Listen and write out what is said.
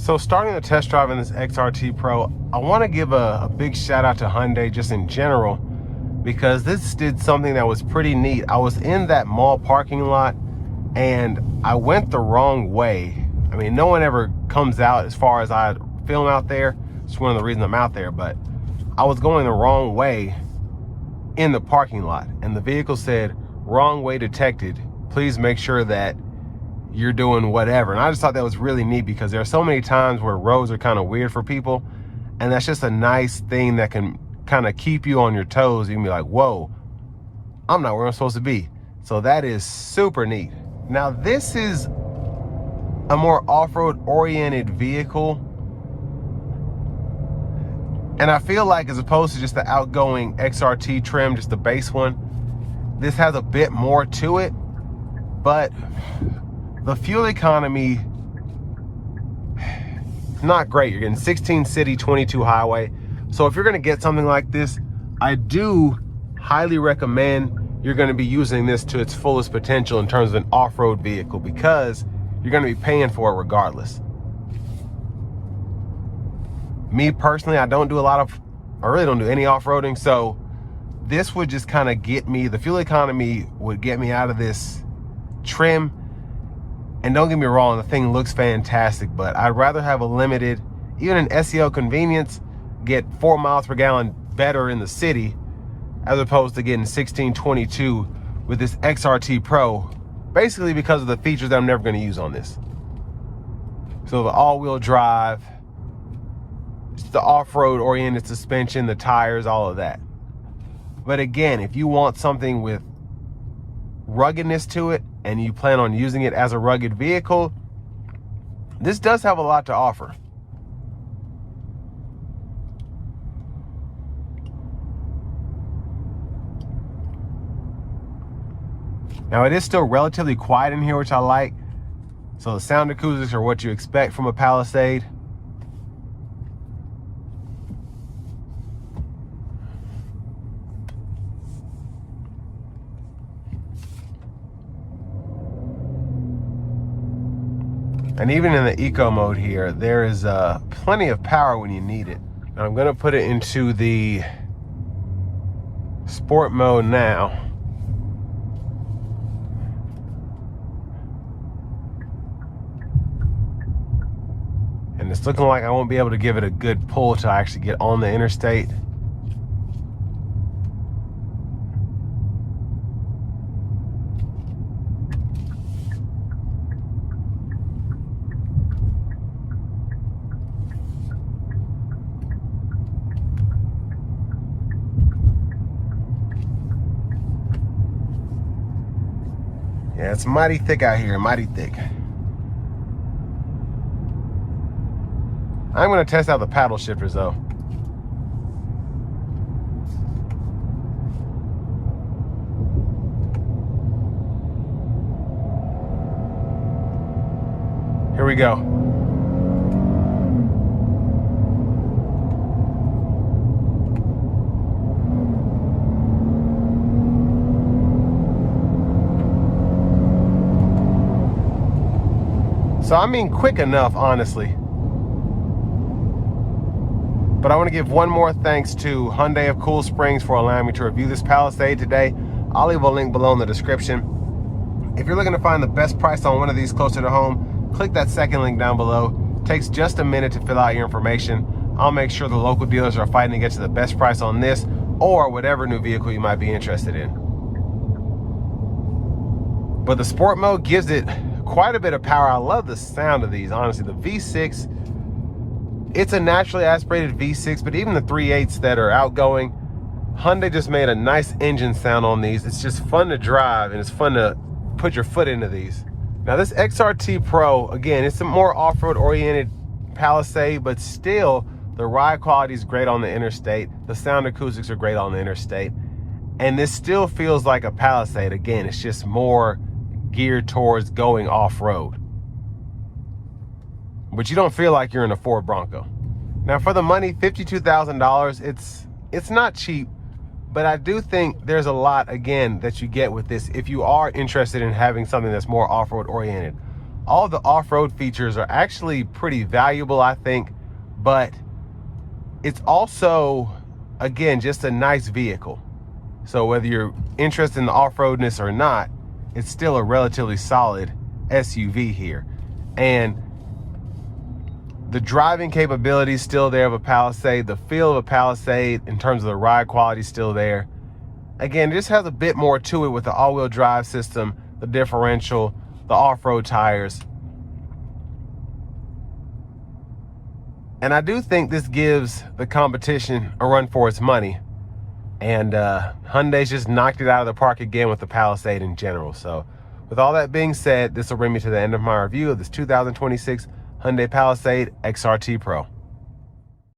So starting the test drive in this XRT Pro, I want to give a big shout out to Hyundai just in general, because this did something that was pretty neat. I was in that mall parking lot and I went the wrong way. I mean, no one ever comes out as far as I film out there. It's one of the reasons I'm out there, but I was going the wrong way in the parking lot and the vehicle said, "Wrong way detected. Please make sure that you're doing whatever." And I just thought that was really neat, because there are so many times where roads are kind of weird for people, and that's just a nice thing that can kind of keep you on your toes. You can be like, whoa, I'm not where I'm supposed to be. So that is super neat. Now this is a more off-road oriented vehicle, and I feel like as opposed to just the outgoing XRT trim, just the base one, this has a bit more to it, but the fuel economy, not great. You're getting 16 city, 22 highway. So if you're gonna get something like this, I do highly recommend you're gonna be using this to its fullest potential in terms of an off-road vehicle, because you're gonna be paying for it regardless. Me personally, I really don't do any off-roading, so this would just kind of get me, the fuel economy would get me out of this trim. And don't get me wrong, the thing looks fantastic, but I'd rather have a limited, even an SEO convenience, get 4 miles per gallon better in the city, as opposed to getting 1622 with this XRT Pro, basically because of the features that I'm never gonna use on this. So the all-wheel drive, just the off-road oriented suspension, the tires, all of that. But again, if you want something with ruggedness to it, and you plan on using it as a rugged vehicle, this does have a lot to offer. Now it is still relatively quiet in here, which I like. So the sound acoustics are what you expect from a Palisade. And even in the eco mode here, there is plenty of power when you need it. Now I'm gonna put it into the sport mode now. And it's looking like I won't be able to give it a good pull till I actually get on the interstate. Yeah, it's mighty thick out here, mighty thick. I'm gonna test out the paddle shifters though. Here we go. So I mean quick enough, honestly. But I want to give one more thanks to Hyundai of Cool Springs for allowing me to review this Palisade today. I'll leave a link below in the description. If you're looking to find the best price on one of these closer to home, click that second link down below. It takes just a minute to fill out your information. I'll make sure the local dealers are fighting to get you the best price on this or whatever new vehicle you might be interested in. But the sport mode gives it quite a bit of power. I love the sound of these, honestly. The V6, it's a naturally aspirated V6, but even the 3.8s that are outgoing, Hyundai just made a nice engine sound on these. It's just fun to drive, and it's fun to put your foot into these. Now this XRT Pro, again, it's a more off-road oriented Palisade, but still the ride quality is great on the interstate. The sound acoustics are great on the interstate. And this still feels like a Palisade. Again, it's just more geared towards going off-road. But you don't feel like you're in a Ford Bronco. Now for the money, $52,000, it's not cheap, but I do think there's a lot, again, that you get with this if you are interested in having something that's more off-road oriented. all the off-road features are actually pretty valuable, I think, but it's also, again, just a nice vehicle. So whether you're interested in the off-roadness or not, it's still a relatively solid SUV here. And the driving capability is still there of a Palisade. The feel of a Palisade in terms of the ride quality is still there. Again, it just has a bit more to it with the all-wheel drive system, the differential, the off-road tires. And I do think this gives the competition a run for its money. And Hyundai's just knocked it out of the park again with the Palisade in general. So with all that being said, this will bring me to the end of my review of this 2026 Hyundai Palisade XRT Pro.